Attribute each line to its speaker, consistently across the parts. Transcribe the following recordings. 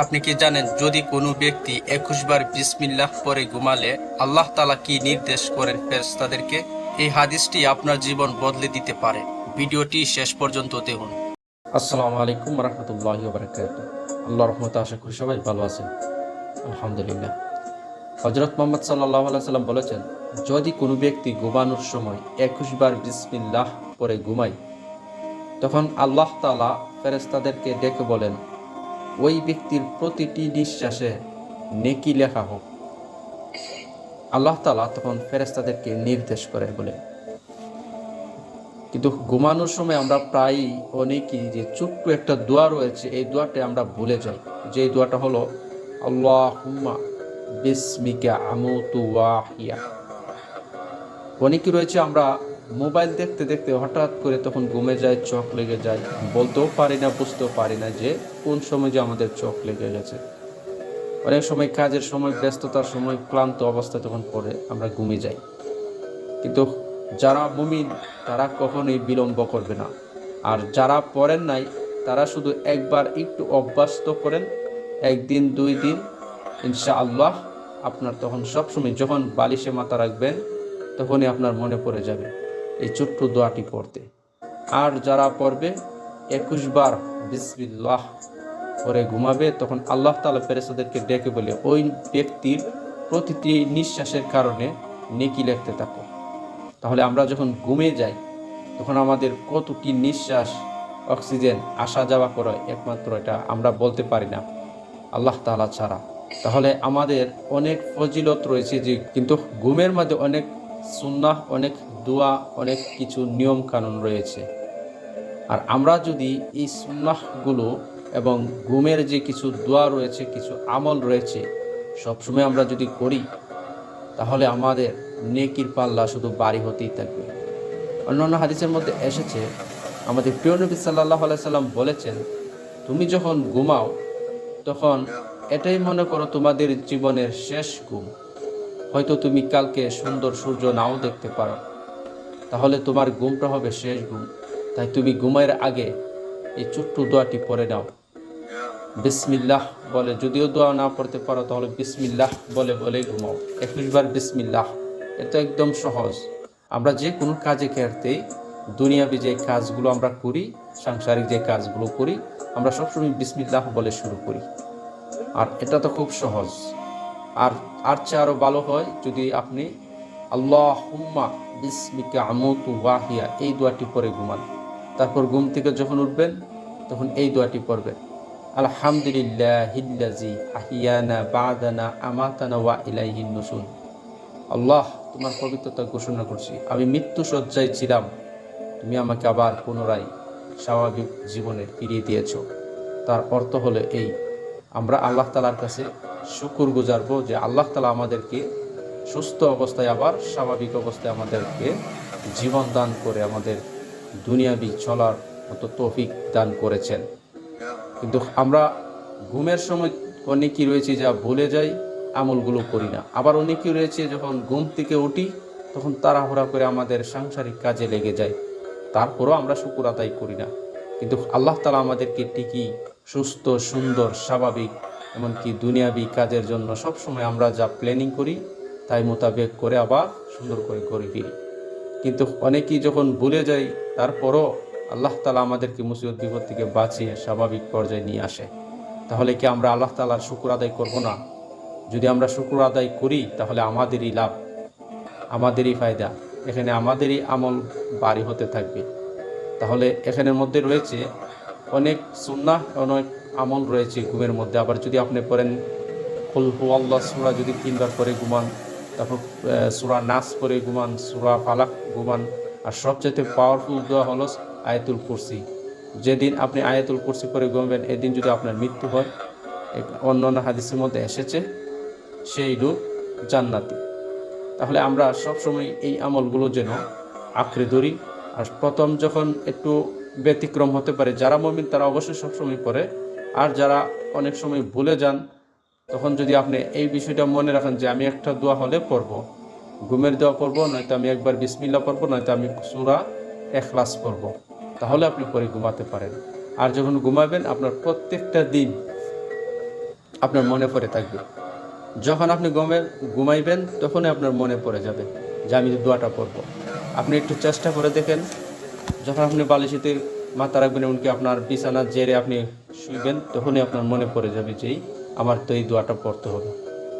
Speaker 1: আপনি কি জানেন যদি কোনো ব্যক্তি 21 বার বিসমিল্লাহ পরে ঘুমালে আল্লাহ তাআলা কি নির্দেশ করেন ফেরেশতাদেরকে? এই হাদিসটি আপনার জীবন বদলে দিতে পারে। ভিডিওটি শেষ পর্যন্ত দেখুন।
Speaker 2: আসসালামু আলাইকুম রহমতুল্লাহি ওয়া বারাকাতুহু। আল্লাহর রহমতে আশা করি সবাই ভালো আছেন, আলহামদুলিল্লাহ। হযরত মুহাম্মদ সাল্লাল্লাহু আলাইহি সাল্লাম বলেছেন, যদি কোনো ব্যক্তি ঘুমানোর সময় 21 বার বিসমিল্লাহ পরে ঘুমায়, তখন আল্লাহ তাআলা ফেরেশতাদেরকে ডেকে বলেন, ওই ব্যক্তির প্রতিটি নিঃশ্বাসে নেকি লেখা হোক। আল্লাহ তাআলা তখন ফেরেশতাদেরকে নির্দেশ করে বলে। কিন্তু ঘুমানোর সময় আমরা প্রায়ই অনেকেই যে ছোট্ট একটা দোয়া রয়েছে, এই দোয়াটা আমরা ভুলে যাই। যে দোয়াটা হলো আল্লাহুম্মা বিসমিকা আমুতু ওয়া আহইয়া। অনেকে রয়েছে আমরা মোবাইল দেখতে দেখতে হঠাৎ করে তখন ঘুমে যায়, চোখ লেগে যায়, বলতেও পারি না, বুঝতেও পারি না যে কোন সময় যে আমাদের চোখ লেগে গেছে। অনেক সময় কাজের সময়, ব্যস্ততার সময়, ক্লান্ত অবস্থা তখন পড়ে আমরা ঘুমিয়ে যাই। কিন্তু যারা মুমিন তারা কখনোই বিলম্ব করবে না। আর যারা পড়েন নাই তারা শুধু একবার একটু অভ্যাস তো করেন, একদিন 2 দিন, ইনশাআল্লাহ আপনার তখন সবসময় যখন বালিশে মাথা রাখবেন তখনই আপনার মনে পড়ে যাবে এই ছোট্ট দোয়াটি পড়তে। আর যারা পড়বে 21 বার বিসমিল্লাহ পরে ঘুমাবে, তখন আল্লাহ তাআলা ফেরেশতাদেরকে ডেকে বলে, ওই ব্যক্তির প্রতিটি নিঃশ্বাসের কারণে নেকি লিখতে থাকো। তাহলে আমরা যখন ঘুমিয়ে যাই তখন আমাদের কতটি নিঃশ্বাস, অক্সিজেন আসা যাওয়া করে, একমাত্র এটা আমরা বলতে পারি না আল্লাহ তাআলা ছাড়া। তাহলে আমাদের অনেক ফজিলত রয়েছে যে, কিন্তু ঘুমের মধ্যে অনেক সুন্নাহ, অনেক দোয়া, অনেক কিছু নিয়ম কানুন রয়েছে। আর আমরা যদি এই সুন্নাহগুলো এবং ঘুমের যে কিছু দোয়া রয়েছে, কিছু আমল রয়েছে, সবসময় আমরা যদি করি তাহলে আমাদের নেকির পাল্লা শুধু বাড়ি হতেই থাকবে। অন্যান্য হাদিসের মধ্যে এসেছে, আমাদের প্রিয় নবী সাল্লাল্লাহু আলাইহি সাল্লাম বলেছেন, তুমি যখন ঘুমাও তখন এটাই মনে করো তোমাদের জীবনের শেষ ঘুম। হয়তো তুমি কালকে সুন্দর সূর্য নাও দেখতে পারো, তাহলে তোমার ঘুমটা হবে শেষ ঘুম। তাই তুমি ঘুমের আগে এই ছোট্ট দোয়াটি পড়ে নাও, বিসমিল্লাহ বলে। যদিও দোয়া না পড়তে পারো তাহলে বিসমিল্লাহ বলে বলে ঘুমাও। 21 বার বিসমিল্লাহ, এটা একদম সহজ। আমরা যে কোনো কাজে ক্ষেত্রে, দুনিয়াবি যে কাজগুলো আমরা করি, সাংসারিক যে কাজগুলো করি, আমরা সবসময় বিসমিল্লাহ বলে শুরু করি। আর এটা তো খুব সহজ। আর আর চেয়ে আরও ভালো হয় যদি আপনি আল্লাহুম্মা বিসমিকা আমুতু ওয়া আহইয়া এই দোয়াটি পরে ঘুমান। তারপর ঘুম থেকে যখন উঠবেন তখন এই দোয়াটি পড়বেন, আলহামদুলিল্লাহিল্লাযী আহিয়ানা বা'দানা আমাতানা ওয়া ইলাইহিন নুশুর। আল্লাহ, তোমার পবিত্রতা ঘোষণা করছি, আমি মৃত্যু শয্যায় ছিলাম, তুমি আমাকে আবার পুনরায় স্বাভাবিক জীবনে ফিরিয়ে দিয়েছ। তার অর্থ হলো এই, আমরা আল্লাহ তাআলার কাছে শুকর গুজারবো যে আল্লাহ তাআলা আমাদেরকে সুস্থ অবস্থায় আবার স্বাভাবিক অবস্থায় আমাদেরকে জীবন দান করে আমাদের দুনিয়াবি চলার মতো তৌফিক দান করেছেন। কিন্তু আমরা ঘুমের সময় অনেকেই রয়েছে যা ভুলে যাই, আমলগুলো করি না। আবার অনেকেই রয়েছে যখন ঘুম থেকে উঠি তখন তাড়াহুড়া করে আমাদের সাংসারিক কাজে লেগে যায়, তারপরও আমরা শুকর আদায় করি না। কিন্তু আল্লাহ তাআলা আমাদেরকে ঠিকই সুস্থ, সুন্দর, স্বাভাবিক, এমনকি দুনিয়াবি কাজের জন্য সবসময় আমরা যা প্ল্যানিং করি তাই মোতাবেক করে আবার সুন্দর করে ঘরে ফিরি। কিন্তু অনেকেই যখন ভুলে যাই তারপরও আল্লাহ তাআলা আমাদেরকে মুসিবত বিপদ থেকে বাঁচিয়ে স্বাভাবিক পর্যায়ে নিয়ে আসে। তাহলে কি আমরা আল্লাহ তাআলার শুকর আদায় করব না? যদি আমরা শুকর আদায় করি তাহলে আমাদেরই লাভ, আমাদেরই ফায়দা, এখানে আমাদেরই আমল বাড়ি হতে থাকবে। তাহলে এখানের মধ্যে রয়েছে অনেক সুন্নাহ, অনেক আমল রয়েছে ঘুমের মধ্যে। আবার যদি আপনি পড়েন কুল হুয়াল্লাহ সূরা যদি 3 বার পরে ঘুমান, তারপর সূরা নাস পরে ঘুমান, সূরা ফালাক ঘুমান, আর সবচেয়ে পাওয়ারফুল দোয়া হলো আয়াতুল কুরসি। যেদিন আপনি আয়াতুল কুরসি পরে ঘুমাবেন, এদিন যদি আপনার মৃত্যু হয়, অন্যান্য হাদিসের মধ্যে এসেছে, সেই লোক জান্নাতি। তাহলে আমরা সবসময় এই আমলগুলো যেন আঁকড়ে ধরি। আর প্রথম যখন একটু ব্যতিক্রম হতে পারে, যারা মুমিন তারা অবশ্যই সবসময় পড়ে, আর যারা অনেক সময় ভুলে যান, তখন যদি আপনি এই বিষয়টা মনে রাখেন যে আমি একটা দোয়া হলে পড়বো, ঘুমের দোয়া পড়বো, নয়তো আমি একবার বিসমিল্লাহ পড়বো, নয়তো আমি সূরা ইখলাস পড়বো, তাহলে আপনি পরে ঘুমাতে পারেন। আর যখন ঘুমাবেন আপনার প্রত্যেকটা দিন আপনার মনে পড়ে থাকবে। যখন আপনি ঘুমাইবেন তখনই আপনার মনে পড়ে যাবে যে আমি দোয়াটা পড়ব। আপনি একটু চেষ্টা করে দেখেন, যখন আপনি বালিশেতে মাথা রাখবেন, এমনকি আপনার বিছানার জেরে আপনি শুইবেন, তখনই আপনার মনে পড়ে যাবে যে আমার তো এই দোয়াটা পড়তে হবে।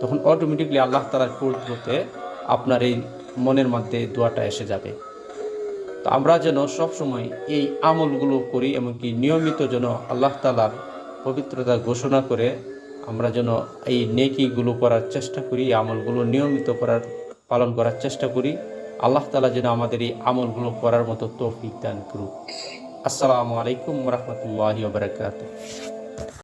Speaker 2: তখন অটোমেটিকলি আল্লাহ তাআলার কুদরতে আপনার এই মনের মধ্যে দোয়াটা এসে যাবে। তো আমরা যেন সবসময় এই আমলগুলো করি, এমনকি নিয়মিত যেন আল্লাহ তাআলার পবিত্রতা ঘোষণা করে আমরা যেন এই নেকিগুলো করার চেষ্টা করি, এই আমলগুলো নিয়মিত পালন করার চেষ্টা করি। আল্লাহ তাআলা যেন আমাদের এই আমলগুলো করার মতো তৌফিক দান করুক। আসসালামু আলাইকুম ওয়া রাহমাতুল্লাহি ওয়া বারাকাতুহু।